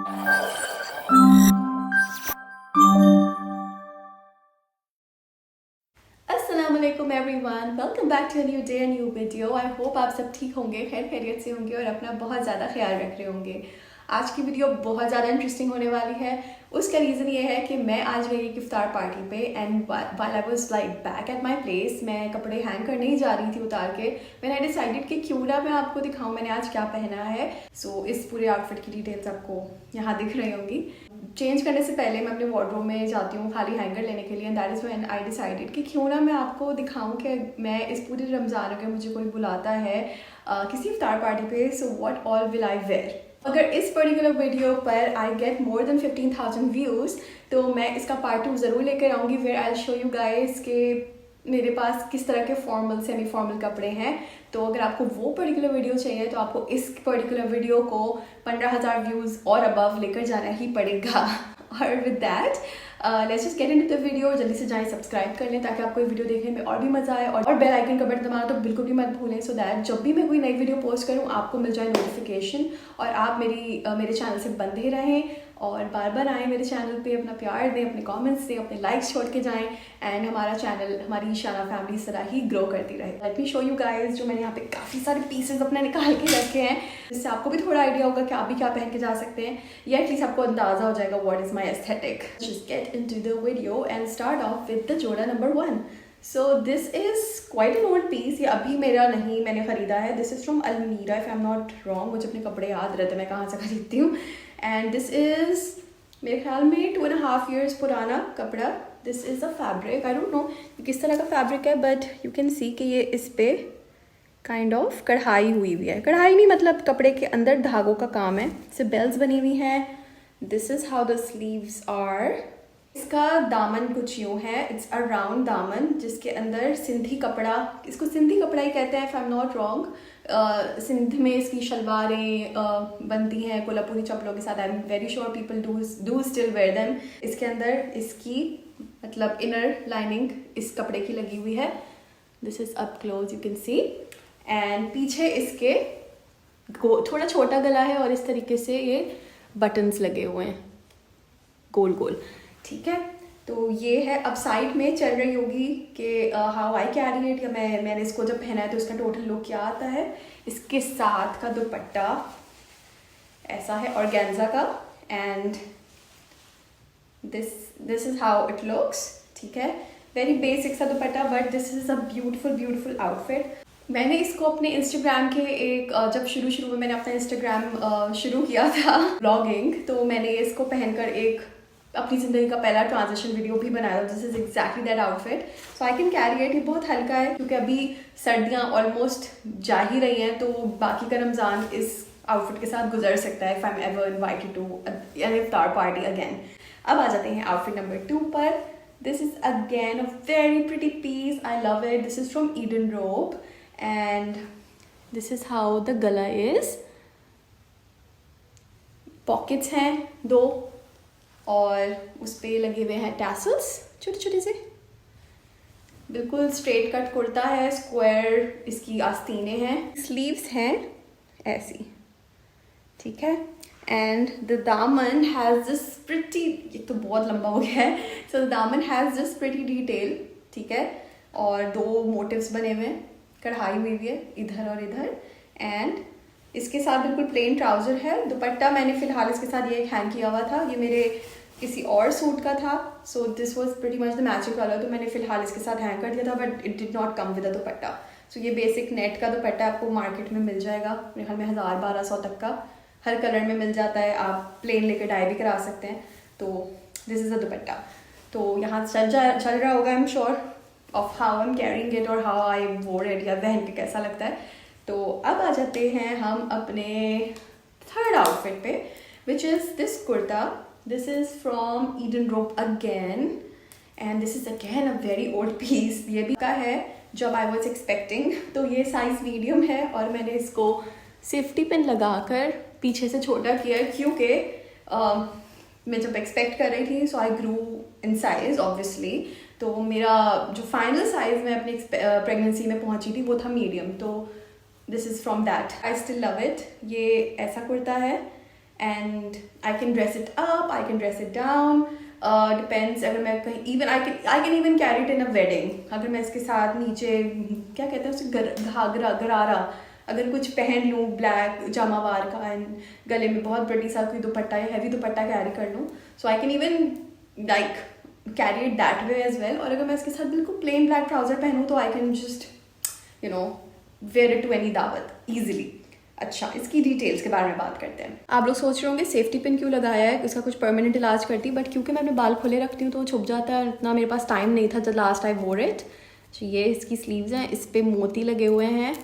अस्सलामुअलैकुम everyone, welcome back to a new day, new video. I hope आप सब ठीक होंगे, खैर खैरियत से होंगे और अपना बहुत ज़्यादा ख्याल रख रहे होंगे। आज की वीडियो बहुत ज़्यादा इंटरेस्टिंग होने वाली है। उसका रीज़न ये है कि मैं आज गई एक इफ्तार पार्टी पे and while I was like back at my place, मैं कपड़े हैंग करने ही जा रही थी उतार के, मैंने आई डिसाइडेड कि क्यों ना मैं आपको दिखाऊं मैंने आज क्या पहना है। सो इस पूरे आउटफिट की डिटेल्स आपको यहाँ दिख रही होंगी। चेंज करने से पहले मैं अपने वार्डरोब में जाती हूँ खाली हैंगर लेने के लिए, and that is when I decided कि क्यों ना मैं आपको दिखाऊं कि मैं इस पूरे रमज़ान अगर मुझे कोई बुलाता है किसी इफ्तार पार्टी पे, so what all will I wear. अगर इस पर्टिकुलर वीडियो पर I get more than 15,000 views तो मैं इसका पार्ट 2 ज़रूर लेकर आऊँगी, where I show you guys के मेरे पास किस तरह के फॉर्मल सेमी फॉर्मल कपड़े हैं। तो अगर आपको वो पर्टिकुलर वीडियो चाहिए तो आपको इस पर्टिकुलर वीडियो को 15,000 व्यूज़ और अबव लेकर जाना ही पड़ेगा। और with that let's just get into the video. जल्दी से जाएं, सब्सक्राइब कर लें ताकि आपको ये वीडियो देखने में और भी मज़ा आए, और बेल आइकन का बटन दबाना तो बिल्कुल भी मत भूलें, सो दैट जब भी मैं कोई नई वीडियो पोस्ट करूँ आपको मिल जाए नोटिफिकेशन और आप मेरे चैनल से बंधे रहें और बार बार आएँ मेरे चैनल पे, अपना प्यार दें, अपने कमेंट्स दें, अपने लाइक्स छोड़ के जाएं, एंड हमारा चैनल, हमारी शाना फैमिली इस तरह ही ग्रो करती रहे। Let me show you guys, जो मैंने यहाँ पे काफ़ी सारे पीसेस अपने निकाल के रखे हैं, जिससे आपको भी थोड़ा आइडिया होगा कि आप भी क्या पहन के जा सकते हैं, या एटलीस्ट आपको अंदाज़ा हो जाएगा what is my aesthetic. Just get into the video and start off with the जोड़ा number 1। So this is quite an old piece, ये अभी मेरा नहीं, मैंने ख़रीदा है। This is from Almirah if I am not wrong, मुझे अपने कपड़े याद रहते हैं मैं कहाँ से खरीदती हूँ। एंड दिस इज़ मेरे ख्याल में 2.5 years पुराना कपड़ा। This is a fabric, I don't no किस तरह का फैब्रिक है, बट यू कैन सी कि ये इस पे काइंड ऑफ कढ़ाई हुई है, कढ़ाई नहीं मतलब कपड़े के अंदर धागों का काम है, इससे बेल्स बनी हुई हैं। This is how the sleeves are. इसका दामन कुछ यूँ है, इट्स अ राउंड दामन जिसके अंदर सिंधी कपड़ा, इसको सिंधी कपड़ा ही कहते हैं if I am not wrong. Sindh में इसकी शलवारें बनती हैं कोल्हापुरी चप्पलों के साथ। I am very sure people do still wear them. इसके अंदर इसकी मतलब इनर लाइनिंग इस कपड़े की लगी हुई है। This is up close you can C, and पीछे इसके थोड़ा छोटा गला है और इस तरीके से ये बटन्स लगे हुए हैं गोल गोल, ठीक है। तो ये है, अब साइड में चल रही होगी कि हाउ आई कैरी इट, या मैंने इसको जब पहना है तो इसका टोटल लुक क्या आता है। इसके साथ का दुपट्टा ऐसा है ऑर्गेन्जा का, and this is how it looks, ठीक है। वेरी बेसिक सा दुपट्टा, but this is a beautiful outfit. मैंने इसको अपने इंस्टाग्राम के एक जब शुरू में मैंने अपना इंस्टाग्राम शुरू किया था ब्लॉगिंग, तो मैंने इसको पहनकर एक अपनी ज़िंदगी का पहला ट्रांजिशन वीडियो भी बनाया था। This is exactly that outfit, so I can carry it. ये बहुत हल्का है क्योंकि अभी सर्दियाँ ऑलमोस्ट जा ही रही हैं, तो बाकी का रमज़ान इस आउटफिट के साथ गुजर सकता है if I am ever invited to an इफ्तार पार्टी अगेन। अब आ जाते हैं आउटफिट नंबर 2 पर। This is again a very pretty piece, I love it. This is from Eden रोब and this is how the गला इज़। पॉकेट्स हैं 2 और उस पर लगे हुए हैं टैसल्स छोटे छोटे से। बिल्कुल स्ट्रेट कट कुर्ता है, स्क्वायर इसकी आस्तीनें हैं, स्लीव्स हैं ऐसी, ठीक है। एंड द दामन हैज़ दिस प्रिटी, ये तो बहुत लंबा हो गया है, सो द दामन हैज़ दिस प्रिटी डिटेल, ठीक है। और 2 मोटिव्स बने हुए हैं, कढ़ाई हुई है इधर और इधर, एंड इसके साथ बिल्कुल प्लेन ट्राउज़र है। दुपट्टा मैंने फ़िलहाल इसके साथ ये हैंग किया हुआ था, ये मेरे किसी और सूट का था, so this was pretty much the matching colour, तो मैंने फ़िलहाल इसके साथ हैंग कर दिया था, but it did not come with a dupatta. So ये बेसिक नेट का दुपट्टा आपको मार्केट में मिल जाएगा, मेरे ख्याल में 1000-1200 तक का हर कलर में मिल जाता है। आप प्लेन लेकर डाई भी करा सकते हैं। तो दिस इज़ अ दुपट्टा। तो यहाँ चल रहा होगा, I am sure of how I am carrying it और हाउ आई वोर इट, या पहन के कैसा लगता है। तो अब आ जाते हैं हम अपने थर्ड आउटफिट पे, which is this kurta. This is from Eden Robe again, and this is again a very old piece. ये भी का है जब आई वॉज एक्सपेक्टिंग, तो ये साइज़ मीडियम है और मैंने इसको सेफ्टी पिन लगाकर पीछे से छोटा किया क्योंकि मैं जब एक्सपेक्ट कर रही थी, सो आई ग्रू इन साइज़ ऑब्वियसली। तो मेरा जो फाइनल साइज़ मैं अपनी प्रेगनेंसी में पहुंची थी वो था मीडियम, तो this is from that. I still love it. ये ऐसा कुर्ता है and I can dress it up, I can dress it down, depends. अगर मैं कहीं even I can even carry it in a wedding. अगर मैं इसके साथ नीचे क्या कहते हैं उसे घाघरा गरारा अगर कुछ पहन लूँ ब्लैक जामावार का एंड गले में बहुत बड़ी सा कोई दुपट्टा या हैवी दुपट्टा कैरी कर लूँ, so I can even like carry it that way as well. और अगर मैं इसके साथ बिल्कुल प्लेन ब्लैक ट्राउजर पहनूँ तो I can just wear it to any दावत ईजिली। अच्छा, इसकी डिटेल्स के बारे में बात करते हैं। आप लोग सोच रहे होंगे सेफ्टी पिन क्यों लगाया है, इसका कुछ परमानेंट इलाज करती, बट क्योंकि मैं अपने बाल खुले रखती हूँ तो वो छुप जाता है, इतना मेरे पास टाइम नहीं था जब लास्ट आई वोर इट। तो ये इसकी स्लीव्स हैं, इस पर मोती लगे हुए हैं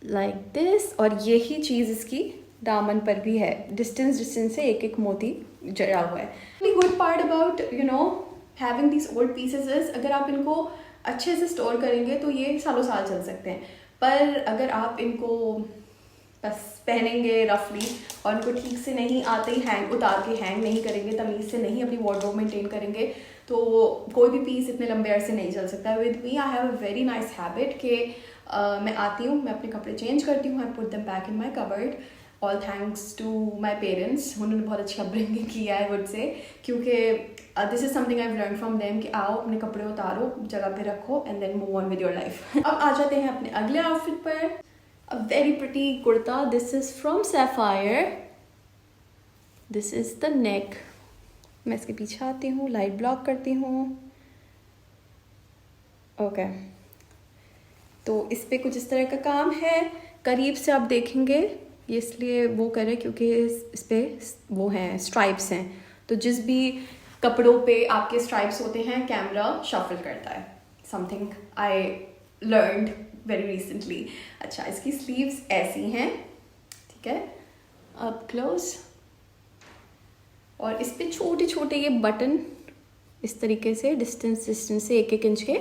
लाइक दिस, और यही चीज़ इसकी दामन पर भी है, डिस्टेंस से एक एक मोती जड़ा हुआ है। Good part about having these old pieces is अगर आप इनको अच्छे से स्टोर करेंगे तो ये सालों साल चल सकते हैं, पर अगर आप इनको बस पहनेंगे रफली और इनको ठीक से नहीं आते ही उतार के हैंग नहीं करेंगे, तमीज़ से नहीं अपनी वार्डरोब मेंटेन करेंगे, तो कोई भी पीस इतने लंबे अरसे नहीं चल सकता। With me I have a very nice habit कि मैं आती हूँ, मैं अपने कपड़े चेंज करती हूँ, I put them back in my cupboard, all thanks to my parents. उन्होंने बहुत अच्छी अपब्रिंगिंग की है आई वुड से, क्योंकि this is something I learn from them कि आओ अपने कपड़े उतारो, जगह पे रखो and then move on with your life. अब आ जाते हैं अपने अगले आउटफिट पर। A very pretty kurta, this is from Sapphire, this is the neck. मैं इसके पीछे आती हूँ, लाइट ब्लॉक करती हूँ, ओके तो इस पे कुछ इस तरह का काम है। करीब से आप देखेंगे ये इसलिए वो करे क्योंकि इस पे वो हैं स्ट्राइप्स हैं, तो जिस भी कपड़ों पे आपके स्ट्राइप्स होते हैं कैमरा शफल करता है, something I learned very recently. अच्छा, इसकी स्लीव्स ऐसी हैं, ठीक है, अप क्लोज, और इस पे छोटे छोटे ये बटन इस तरीके से डिस्टेंस से एक एक इंच के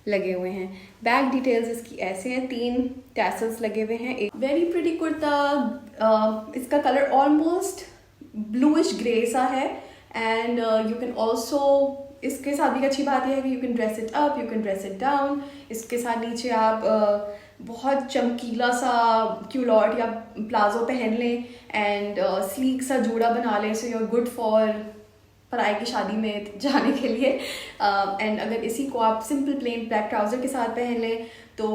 लगे हुए हैं। बैक डिटेल्स इसकी ऐसे हैं, 3 टैसल्स लगे हुए हैं। एक वेरी प्रिटी कुर्ता, इसका कलर ऑलमोस्ट ब्लूइश ग्रे सा है एंड यू कैन ऑल्सो, इसके साथ भी अच्छी बात यह है कि you can dress it up, you can dress it down. इसके साथ नीचे आप बहुत चमकीला सा क्यूलॉट या प्लाजो पहन लें एंड स्लीक सा जूड़ा बना लें, so you are good for पराई की शादी में जाने के लिए। एंड अगर इसी को आप सिंपल प्लेन ब्लैक ट्राउजर के साथ पहन लें तो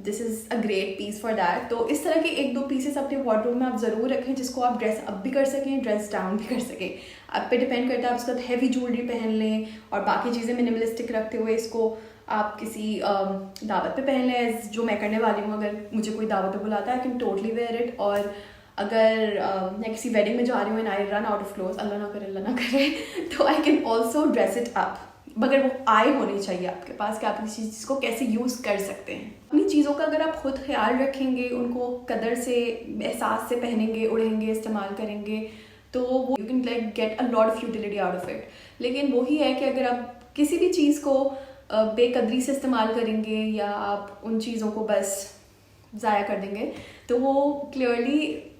this is a great piece for that. तो इस तरह के 1-2 पीसेस अपने वार्डरोब में आप ज़रूर रखें जिसको आप ड्रेस अप भी कर सकें, ड्रेस डाउन भी कर सकें। आप पे डिपेंड करता है, आप उसके साथ हैवी ज्वेलरी पहन लें और बाकी चीज़ें मिनिमलिस्टिक रखते हुए इसको आप किसी दावत पे पहन लें, जो मैं करने वाली हूँ। अगर मुझे कोई दावत पे बुलाता है I can totally wear it, और अगर मैं किसी वेडिंग में जा रही हूँ and I run out of cloth, Allah ना करे तो I can also dress it up, मगर वो आय होनी चाहिए आपके पास कि आप किसी चीज़ को कैसे यूज़ कर सकते हैं। अपनी चीज़ों का अगर आप खुद ख्याल रखेंगे, उनको कदर से एहसास से पहनेंगे, उड़ेंगे, इस्तेमाल करेंगे, तो वो you can like get a lot of utility out of it. लेकिन वही है कि अगर आप किसी भी चीज़ को बेकदरी से इस्तेमाल करेंगे या आप उन चीज़ों को बस ज़ाया कर देंगे तो वो क्लियरली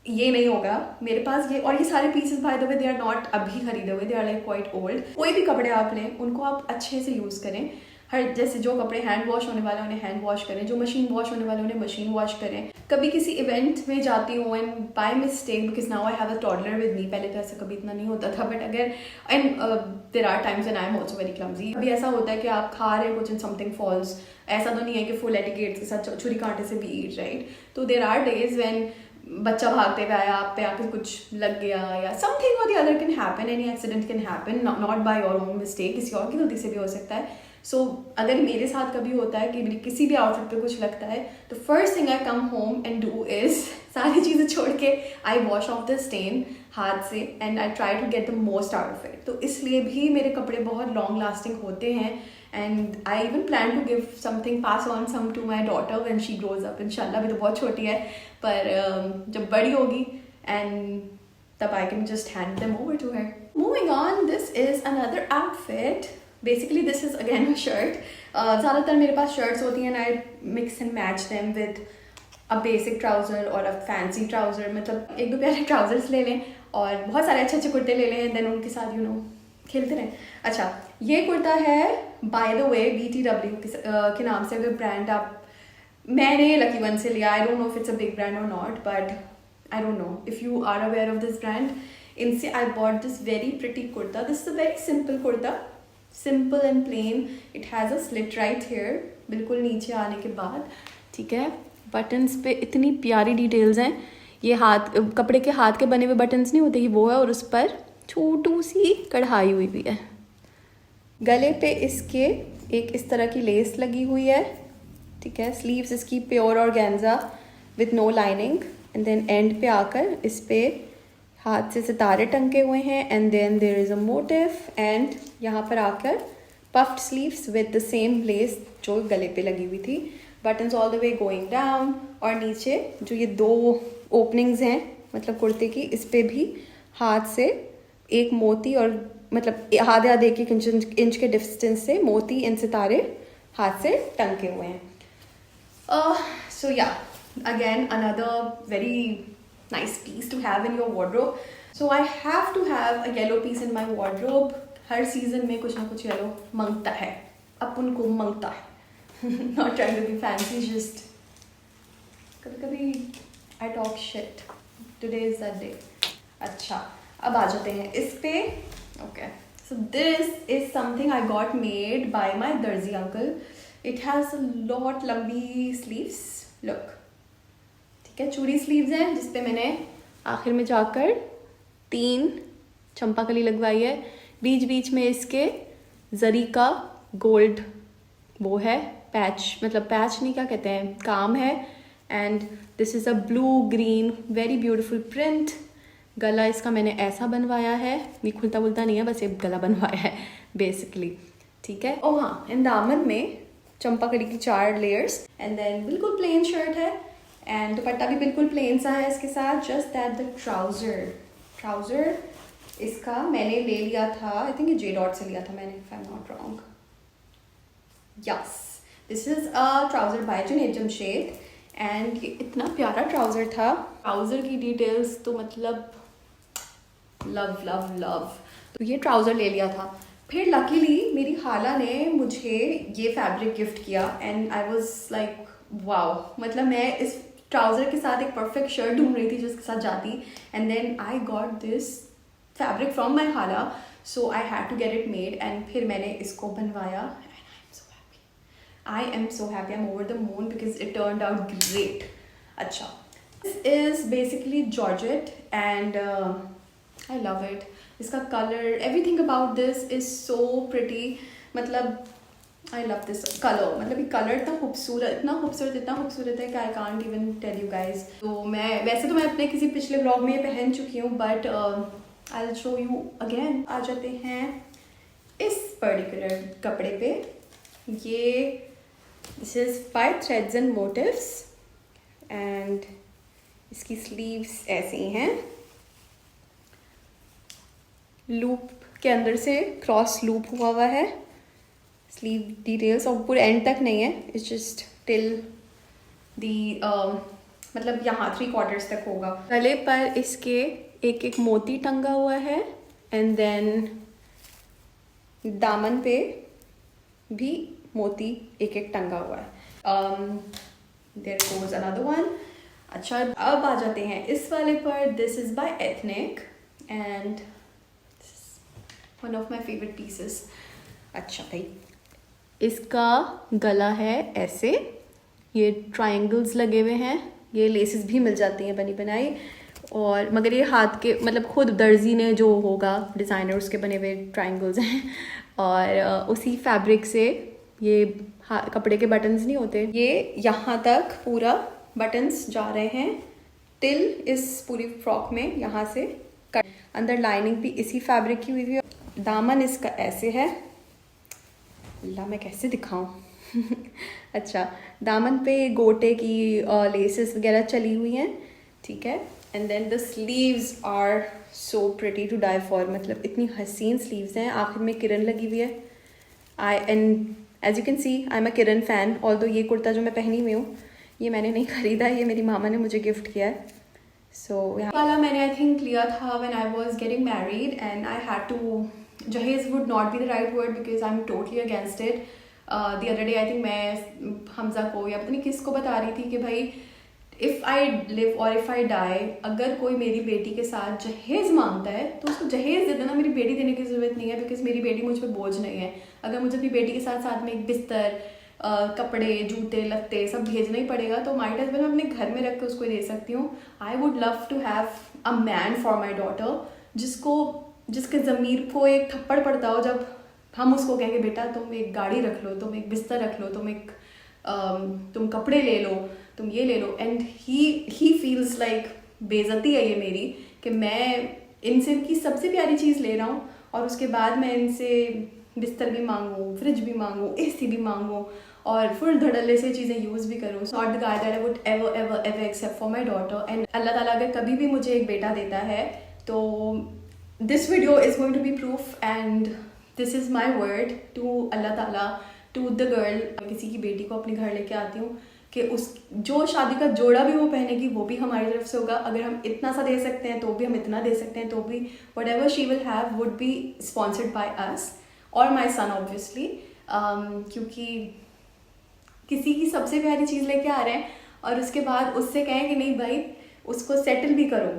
ये नहीं होगा। मेरे पास ये और ये सारे pieces by the way they are not अभी खरीदे हुए, they are like quite old. कोई भी कपड़े आप लें उनको आप अच्छे से यूज़ करें, हर जैसे जो कपड़े हैंड वॉश होने वाले उन्हें हैंड वॉश करें, जो मशीन वॉश होने वाले उन्हें मशीन वॉश करें। कभी किसी इवेंट में जाती हूँ and by mistake, because now I have a toddler with me, पहले तो ऐसा कभी इतना नहीं होता था, बट अगर and there are times and I am also very clumsy. अभी ऐसा होता है कि आप खा रहे हैं कुछ एंड समथिंग फॉल्स, ऐसा तो नहीं है कि फुल एटिकेट्स के साथ छुरी कांटे से भी ईट, राइट। तो देयर आर डेज व्हेन बच्चा भागते हुए आया, आप पे आकर कुछ लग गया या समथिंग और the other can happen, any accident can happen, not by your own mistake, किसी और की गलती से भी हो सकता है। सो अगर मेरे साथ कभी होता है कि मेरी किसी भी आउटफिट पे कुछ लगता है तो first thing I come home and do is सारी चीज़ें छोड़ के I wash off the stain हाथ से and I try to get the most out of it. तो इसलिए भी मेरे कपड़े बहुत लॉन्ग लास्टिंग होते हैं and I even plan to give something, pass on some to my daughter when she grows up. इंशाल्लाह, अभी तो बहुत छोटी है, पर जब बड़ी होगी एंड तब I can just hand them over to her. Moving on, this is another outfit. Basically this is again a shirt. ज़्यादातर मेरे पास शर्ट्स होती हैं, I mix and match them with a basic trouser और a fancy trouser. मतलब 1-2 प्यारे trousers ले लें और बहुत सारे अच्छे अच्छे कुर्ते ले लें, देन उनके साथ खेलते रहें। अच्छा, ये कुर्ता है बाय द वे BTW के नाम से, अगर ब्रांड आप, मैंने लकी वन से लिया, I don't know if it's a big brand और not, but I don't know if you are aware of this brand. इनसे I bought this very pretty kurta. This is a very simple kurta, simple and plain. It has a slit right here, बिल्कुल नीचे आने के बाद, ठीक है. Buttons पे इतनी प्यारी डिटेल्स हैं. ये हाथ, कपड़े के हाथ के बने हुए बटन्स नहीं होते, ही वो है, और उस पर छोटू सी कढ़ाई हुई हुई है. गले पे इसके एक इस तरह की लेस लगी हुई है, ठीक है. स्लीव्स इसकी pure organza with no lining. And then and पे आकर इस पे हाथ से सितारे टंगे हुए हैं. And then there is a motive. And यहाँ पर आकर puffed sleeves with the same lace जो गले पे लगी हुई थी. Buttons all the way going down. और नीचे जो ये 2 ओपनिंग्स हैं मतलब कुर्ते की, इस पे भी हाथ से एक मोती, और मतलब आधे आधे एक इंच के डिस्टेंस से मोती एंड सितारे हाथ से टंगे हुए हैं. सो या, again another very nice piece to have in your wardrobe. So I have to have a yellow piece in my wardrobe. Her season में कुछ ना कुछ येलो मांगता है, अपन को मांगता है. Not trying to be fancy, just कभी कभी I talk shit. Today is that day. अच्छा, अब आ जाते हैं इस पे. Okay, so this is something I got made by my दर्जी uncle. It has a lot लंबी sleeves. Look, ठीक है, चूड़ी स्लीव्स हैं जिसपे मैंने आखिर में जाकर 3 चंपाकली लगवाई है. बीच बीच में इसके जरी का गोल्ड वो है पैच, मतलब पैच नहीं, क्या कहते हैं, काम है. And this is a blue green very beautiful print. गला इसका मैंने ऐसा बनवाया है, ये खुलता खुलता नहीं है, बस एक गला बनवाया है बेसिकली, ठीक है. ओ हाँ, इन दामन में चंपाकली की 4 लेयर्स. एंड देन बिल्कुल प्लेन शर्ट है. एंड दुपट्टा भी बिल्कुल प्लेन सा है इसके साथ. जस्ट दैट द ट्राउज़र इसका मैंने ले लिया था, आई थिंक ये J.Dot से लिया था मैंने, if I am not wrong. Yes, this is a trouser by Junaid Jamshed. And ये इतना प्यारा ट्राउज़र था. ट्राउज़र की डिटेल्स तो मतलब लव लव लव. तो ये ट्राउज़र ले लिया था. फिर लकीली मेरी खाला ने मुझे ये फैब्रिक गिफ्ट किया. And I was like wow, मतलब मैं इस ट्राउज़र के साथ एक परफेक्ट शर्ट ढूंढ रही थी जिसके साथ जाती. And then I got this fabric from my khala, so I had to get it made. And फिर मैंने इसको बनवाया. I am so happy, I am over the moon because it turned out great. अच्छा, this is basically georgette and I love it. इसका colour, everything about this is so pretty. मतलब I love this colour. मतलब ये colour इतना खूबसूरत है कि I can't even tell you guys. तो मैं वैसे तो मैं अपने किसी पिछले ब्लॉग में ये पहन चुकी हूँ, but I will show you again. आ जाते हैं इस पर्टिकुलर कपड़े पे. ये this is by Threads and Motifs. And इसकी स्लीव्स ऐसी हैं, लूप के अंदर से क्रॉस लूप हुआ है. स्लीव डिटेल्स और पूरे एंड तक नहीं है, इट्स जस्ट टिल दी मतलब यहाँ 3/4 तक होगा. गले पर इसके एक एक मोती टंगा हुआ है. एंड देन दामन पे भी मोती एक एक टंगा हुआ है. There goes another one. अच्छा, अब आ जाते हैं इस वाले पर. This is by Ethnic and one of my favourite pieces. अच्छा भाई, इसका गला है ऐसे, ये ट्रायंगल्स लगे हुए हैं. ये लेसेस भी मिल जाती हैं बनी बनाई. और मगर ये हाथ के, मतलब खुद दर्जी ने जो होगा डिज़ाइनर, उसके बने हुए ट्रायंगल्स हैं. और उसी फैब्रिक से ये कपड़े के बटन्स नहीं होते, ये यहाँ तक पूरा बटन्स जा रहे हैं टिल इस पूरी फ्रॉक में. यहाँ से कट, अंदर लाइनिंग भी इसी फैब्रिक की हुई है. दामन इसका ऐसे है. अल्लाह, मैं कैसे दिखाऊं. अच्छा, दामन पे गोटे की लेसेस वगैरह चली हुई हैं, ठीक है. And then the sleeves are so pretty to die for. मतलब इतनी हसीन स्लीव्स हैं. आखिर में किरण लगी हुई है. And as you can see I am a kiran fan. Although ये कुर्ता जो मैं पहनी हुई हूँ ये मैंने नहीं ख़रीदा, ये मेरी मामा ने मुझे गिफ्ट किया है. सो वाला मैंने आई थिंक लिया था when I was getting married. And I had to, jahez would not be the right word because I am totally against it. The other day I think मैं हमजा को या पता नहीं किसको बता रही थी कि भाई इफ़ आई लिव और इफ़ आई डाई, अगर कोई मेरी बेटी के साथ जहेज़ मांगता है तो उसको जहेज़ दे देना, मेरी बेटी देने की ज़रूरत नहीं है, बिकॉज मेरी बेटी मुझ पर बोझ नहीं है। अगर मुझे अपनी बेटी के साथ साथ में एक बिस्तर, कपड़े, जूते, लत्ते सब भेजना ही पड़ेगा तो माइट एज वेल मैं अपने घर में रख के उसको दे सकती हूँ। I would love to have a man for my daughter, जिसके ज़मीर को एक थप्पड़ पड़ता हो जब हम उसको कहेंगे बेटा तुम एक गाड़ी रख लो, तुम एक बिस्तर रख लो, तुम कपड़े ले लो, तुम ये ले लो, एंड ही फील्स लाइक बेइज्जती है ये मेरी कि मैं इनसे की सबसे प्यारी चीज़ ले रहा हूँ और उसके बाद मैं इनसे बिस्तर भी मांगूँ, फ्रिज भी मांगूँ, एसी भी मांगूँ और फुल धड़ल्ले से चीज़ें यूज़ भी करूँ। Not the guy that I would ever accept for my daughter. And Allah Taala अगर कभी भी मुझे एक बेटा देता है तो this video is going to be proof, and this is my word to Allah Taala, to the girl. किसी की बेटी को अपने घर लेके आती हूँ कि उस जो शादी का जोड़ा भी वो पहनेगी वो भी हमारी तरफ से होगा। अगर हम इतना सा दे सकते हैं तो भी हम इतना दे सकते हैं तो भी whatever she will have would be sponsored by us और my son obviously, क्योंकि किसी की सबसे प्यारी चीज़ लेके आ रहे हैं और उसके बाद उससे कहें कि नहीं भाई उसको सेटल भी करो,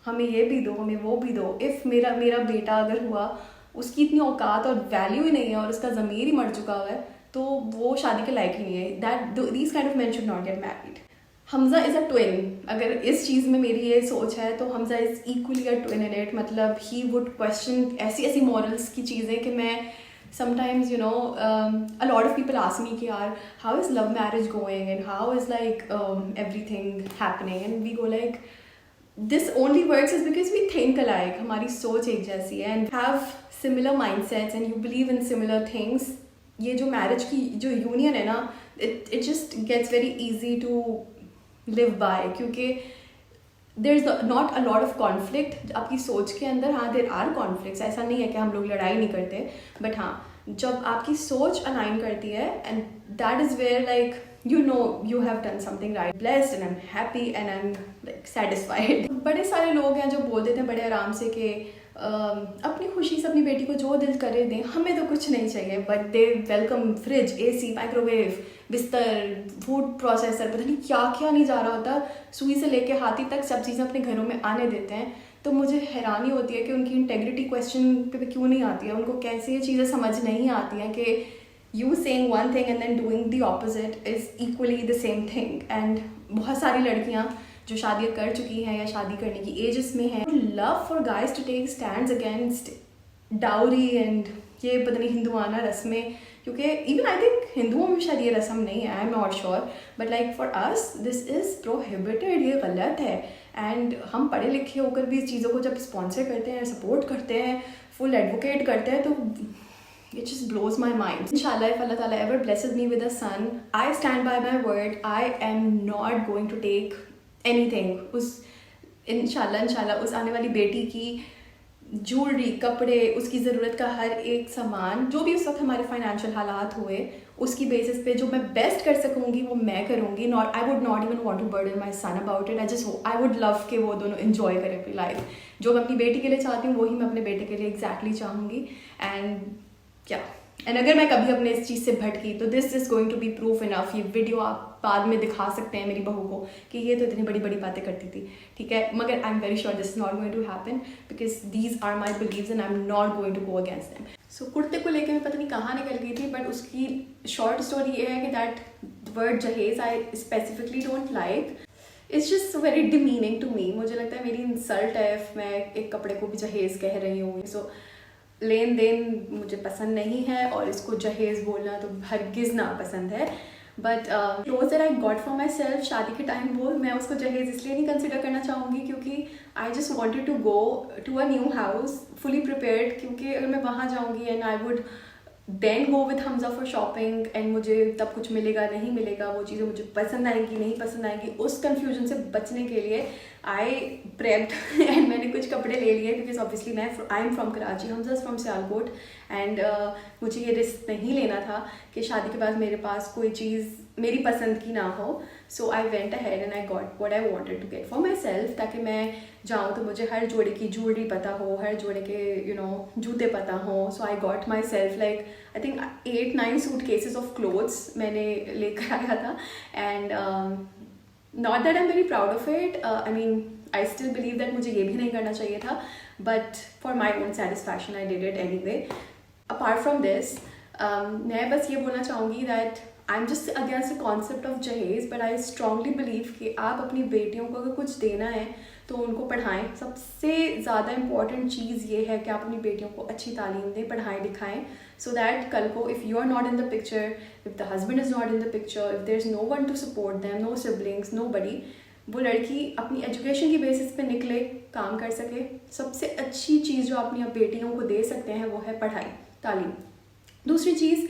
हमें ये भी दो, हमें वो भी दो। इफ़ मेरा बेटा अगर हुआ, उसकी इतनी औकात और वैल्यू ही नहीं है और उसका ज़मीर ही मर चुका हुआ है तो वो शादी के लायक ही नहीं है। These kind of man should not get married. Hamza is a twin. अगर इस चीज़ में मेरी ये सोच है तो Hamza is equally a twin in it. मतलब ही वुड क्वेश्चन ऐसी मॉरल्स की चीज़ें कि मैं sometimes a lot of people ask me कि यार how is love marriage going and how is like everything happening, and we go like this only works is because we think alike, हमारी सोच एक जैसी है and have similar mindsets and you believe in similar things। ये जो marriage की जो union है ना, it just gets very easy to live by, क्योंकि there is not a lot of conflict आपकी सोच के अंदर। हाँ, देर आर कॉन्फ्लिक्ट्स, ऐसा नहीं है कि हम लोग लड़ाई नहीं करते, बट हाँ जब आपकी सोच अलाइन करती है and that is where like you have done something right, blessed and I'm happy and I'm like satisfied। बड़े सारे लोग हैं जो बोल देते हैं बड़े आराम से कि अपनी खुशी से अपनी बेटी को जो दिल करे दें, हमें तो कुछ नहीं चाहिए, but they welcome fridge, AC, microwave, बिस्तर, फूड प्रोसेसर, पता नहीं क्या क्या नहीं जा रहा होता, सुई से लेके हाथी तक सब चीज़ें अपने घरों में आने देते हैं। तो मुझे हैरानी होती है कि उनकी इंटेग्रिटी क्वेश्चन पे क्यों नहीं आती है, उनको कैसे ये चीज़ें समझ नहीं आती हैं कि you saying one thing and then doing the opposite is equally the same thing। and बहुत सारी लड़कियाँ जो शादी कर चुकी हैं या शादी करने की एजेस में हैं, love for guys to take stands against dowry and ये पता नहीं हिंदुआना रस्में, क्योंकि even I think हिंदुओं में शायद ये रस्म नहीं है, I'm not sure, but like for us this is prohibited, ये गलत है। and हम पढ़े लिखे होकर भी इस चीज़ों को जब स्पॉन्सर करते हैं, सपोर्ट करते हैं, फुल एडवोकेट करते हैं, तो it just blows my mind। Inshallah, if Allah Ta'ala ever blesses me with a son, I stand by my word, I am not going to take anything। इंशाल्लाह उस आने वाली बेटी की ज्वेलरी, कपड़े, उसकी ज़रूरत का हर एक सामान, जो भी उस वक्त हमारे फाइनेंशियल हालात हुए, उसकी बेसिस पे जो मैं बेस्ट कर सकूँगी वो मैं करूँगी। Not I would not even want to burden my son about it. I would love कि वो दोनों इन्जॉय करें अपनी लाइफ। जो मैं अपनी बेटी के लिए चाहती हूँ वही मैं अपने बेटे के लिए एग्जैक्टली चाहूँगी। एंड अगर मैं कभी अपने इस चीज़ से भटकी तो this is going to be proof enough. ये वीडियो आप बाद में दिखा सकते हैं मेरी बहू को कि ये तो इतनी बड़ी बड़ी बातें करती थी, ठीक है, मगर I am very sure this is not going to happen because these are my beliefs and I am not going to go against them. So कुर्ते को लेकर मैं पता नहीं कहाँ निकल गई थी, बट उसकी शॉर्ट स्टोरी ये है कि that word jahez I specifically don't like. It's just very demeaning to me. मुझे लगता है मेरी इंसल्ट है if मैं एक कपड़े को भी जहेज कह रही हूँ। सो लेन देन मुझे पसंद नहीं है और इसको जहेज बोलना तो हरगिज़ ना पसंद है। But cloth that I got for my self शादी के टाइम, वो मैं उसको जहेज इसलिए नहीं कंसिडर करना चाहूँगी क्योंकि I just wanted to go to a new house fully prepared. क्योंकि अगर मैं वहाँ जाऊँगी and I would then go with Hamza for shopping and मुझे तब कुछ मिलेगा नहीं मिलेगा, वो चीज़ें मुझे पसंद आएंगी नहीं पसंद आएंगी, उस कन्फ्यूजन से बचने के लिए आई प्रेप्ड एंड मैंने कुछ कपड़े ले लिए because obviously I am from Karachi, Hamza is from Sialkot and मुझे ये रिस्क नहीं लेना था कि शादी के बाद मेरे पास कोई चीज़ मेरी पसंद की ना हो। So I went ahead and I got what I wanted to get for myself, ताकि मैं जाऊँ तो मुझे हर जोड़े की ज्वेलरी पता हो, हर जोड़े के जूते पता हो। So I got myself like I think 8-9 suitcases of clothes मैंने लेकर आया था and not that I am very proud of it, I mean I still believe that मुझे ये भी नहीं करना चाहिए था, but for my own satisfaction I did it anyway. Apart from this मैं बस ये बोलना चाहूँगी that I am just against the concept of जहेज, but I strongly believe कि आप अपनी बेटियों को अगर कुछ देना है तो उनको पढ़ाएं. सबसे ज़्यादा इम्पॉर्टेंट चीज़ ये है कि आप अपनी बेटियों को अच्छी तालीम दें, पढ़ाएं लिखाएं, सो दैट कल को if you are not in the picture, if the husband is not in the picture, if there is no one to support them, no siblings, no buddy, वो लड़की अपनी एजुकेशन की बेसिस पे निकले, काम कर सके. सबसे अच्छी चीज़ जो अपनी बेटियों को दे सकते हैं वो है पढ़ाई, तालीम. दूसरी चीज़,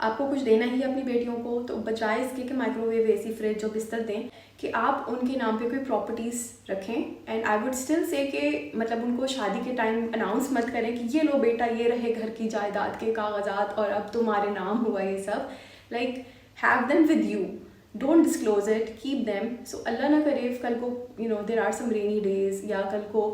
आपको कुछ देना ही है अपनी बेटियों को, तो बजाय इसके कि माइक्रोवेव, एसी, फ्रिज जो बिस्तर दें, कि आप उनके नाम पे कोई प्रॉपर्टीज़ रखें. And I would still say कि मतलब उनको शादी के टाइम अनाउंस मत करें कि ये लो बेटा, ये रहे घर की जायदाद के कागजात और अब तुम्हारे नाम हुआ ये सब. Like have them with you, don't disclose it, keep them. So Allah ना करे कल को you know there are some rainy days या कल को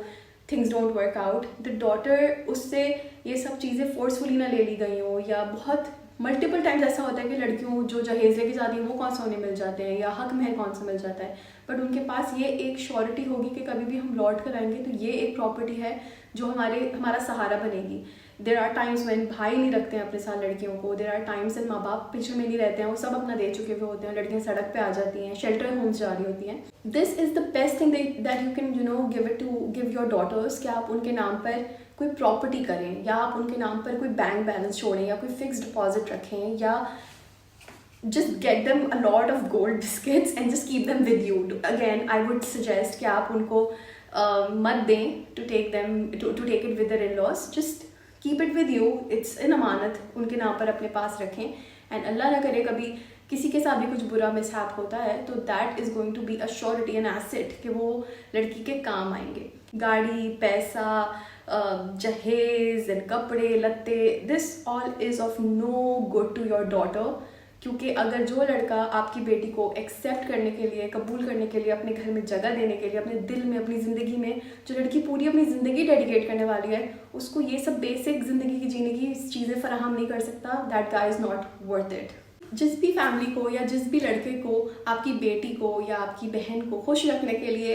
things don't work out, the daughter उससे ये सब चीज़ें फोर्सफुली ना ले ली गई हो, या बहुत मल्टीपल टाइम्स ऐसा होता है कि लड़कियों जो जहेज लेके जाती हैं वो कौन सा उन्हें मिल जाते हैं या हक महर कौन सा मिल जाता है, बट उनके पास ये एक श्योरिटी होगी कि कभी भी हम लौट कर आएंगे तो ये एक प्रॉपर्टी है जो हमारा सहारा बनेगी. देर आर टाइम्स व्हेन भाई नहीं रखते हैं अपने साथ लड़कियों को, देर आर टाइम्स व्हेन माँ बाप पीछे में नहीं रहते हैं, वो सब अपना दे चुके हुए होते हैं, लड़कियाँ सड़क पे आ जाती हैं, शेल्टर होम्स जा रही होती हैं. This is the best thing that you can you know give your daughters, कि आप उनके नाम पर कोई प्रॉपर्टी करें, या आप उनके नाम पर कोई बैंक बैलेंस छोड़ें, या कोई फिक्स डिपॉजिट रखें, या just get them a lot of gold biscuits and just keep them with you. Again, I would suggest कि आप उनको मत दें to take it with their in-laws. Just keep it with you. It's an अमानत, उनके नाम पर अपने पास रखें. And अल्लाह ना करे कभी किसी के साथ भी कुछ बुरा मिसहैप होता है तो that is going to be a surety, an asset, कि वो लड़की के काम आएंगे. गाड़ी, पैसा, जहेज, कपड़े, लत्ते, this all is of no good to your daughter. क्योंकि अगर जो लड़का आपकी बेटी को एक्सेप्ट करने के लिए, कबूल करने के लिए, अपने घर में जगह देने के लिए, अपने दिल में, अपनी ज़िंदगी में, जो लड़की पूरी अपनी ज़िंदगी डेडिकेट करने वाली है, उसको ये सब बेसिक ज़िंदगी की जीने की चीज़ें फराहम नहीं कर सकता, that guy is not worth it. जिस भी फैमिली को या जिस भी लड़के को आपकी बेटी को या आपकी बहन को खुश रखने के लिए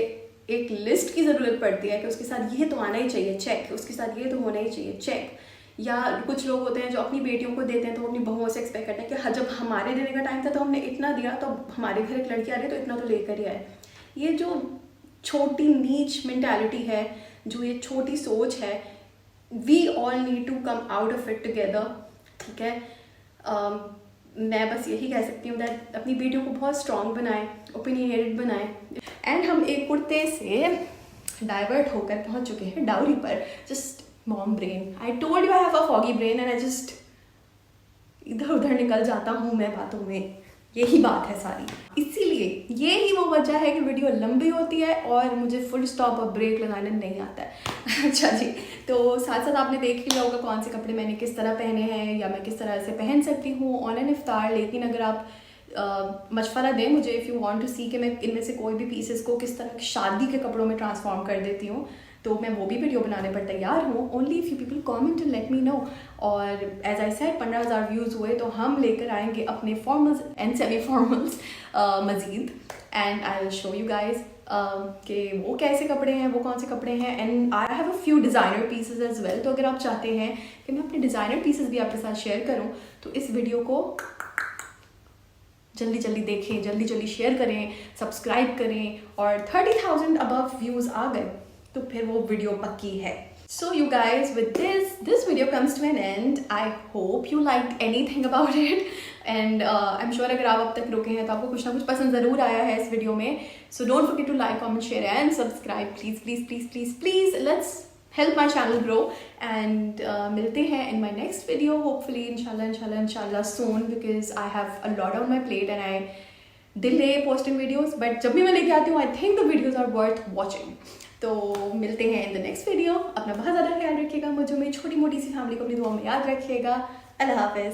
एक लिस्ट की ज़रूरत पड़ती है कि उसके साथ ये तो आना ही चाहिए, चेक, उसके साथ ये तो होना ही चाहिए, चेक. या कुछ लोग होते हैं जो अपनी बेटियों को देते हैं तो अपनी बहुओं से एक्सपेक्ट करते हैं कि हाँ, जब हमारे देने का टाइम था तो हमने इतना दिया, तो हमारे घर एक लड़की आ रही है तो इतना तो लेकर ही आए. ये जो छोटी नीच मेंटालिटी है, जो ये छोटी सोच है, we all need to come out of it together. ठीक है, मैं बस यही कह सकती हूँ दैट अपनी बेटियों को बहुत स्ट्रॉन्ग बनाएं, ओपिनियनेटेड बनाएं. एंड हम एक कुर्ते से डाइवर्ट होकर पहुँच चुके हैं डाउरी पर. Just mom brain, I told you I have a foggy brain and I just इधर उधर निकल जाता हूँ मैं बातों में. यही बात है सारी, इसीलिए ये ही वो वजह है कि वीडियो लंबी होती है और मुझे फुल स्टॉप और ब्रेक लगाने नहीं आता है. अच्छा जी, तो साथ साथ आपने देख ही लिया होगा कौन से कपड़े मैंने किस तरह पहने हैं या मैं किस तरह से पहन सकती हूँ ऑन एन इफ्तार. लेकिन अगर आप मशवरा दें मुझे, इफ़ यू वांट टू सी कि मैं इनमें से कोई भी पीसेस को किस तरह शादी के कपड़ों में ट्रांसफॉर्म कर देती हूँ, तो मैं वो भी वीडियो बनाने पर तैयार हूँ. Only if you people comment and let me know. और एज आई सेड 15,000 व्यूज़ हुए तो हम लेकर आएंगे अपने फॉर्मल्स एंड सेमी फॉर्मल्स मज़ीद. And I will show you guys कि वो कैसे कपड़े हैं, वो कौन से कपड़े हैं. And I have a few designer pieces as well. तो अगर आप चाहते हैं कि मैं अपने डिज़ाइनर पीसेज भी आपके साथ शेयर करूँ तो इस वीडियो को जल्दी जल्दी देखें, जल्दी जल्दी शेयर करें, सब्सक्राइब करें. और 30,000 अबव व्यूज़ आ गए तो फिर वो वीडियो पक्की है. So you guys, with this video comes to an end. I hope you liked anything about it and I'm sure अगर आप अब तक रुके हैं तो आपको कुछ ना कुछ पसंद ज़रूर आया है इस वीडियो में. So don't forget to like, comment, share and subscribe. Please, please, please, please, please. Let's help my channel grow and मिलते हैं in my next video. Hopefully, inshallah soon because I have a lot on my plate and I delay posting videos. But जब भी मैं लेके आती हूँ, I think the videos are worth watching. तो मिलते हैं इन द नेक्स्ट वीडियो. अपना बहुत ज़्यादा ख्याल रखिएगा, मुझे मेरी छोटी मोटी सी फैमिली को अपनी दुआ में याद रखिएगा. अल्लाह हाफ़िज़.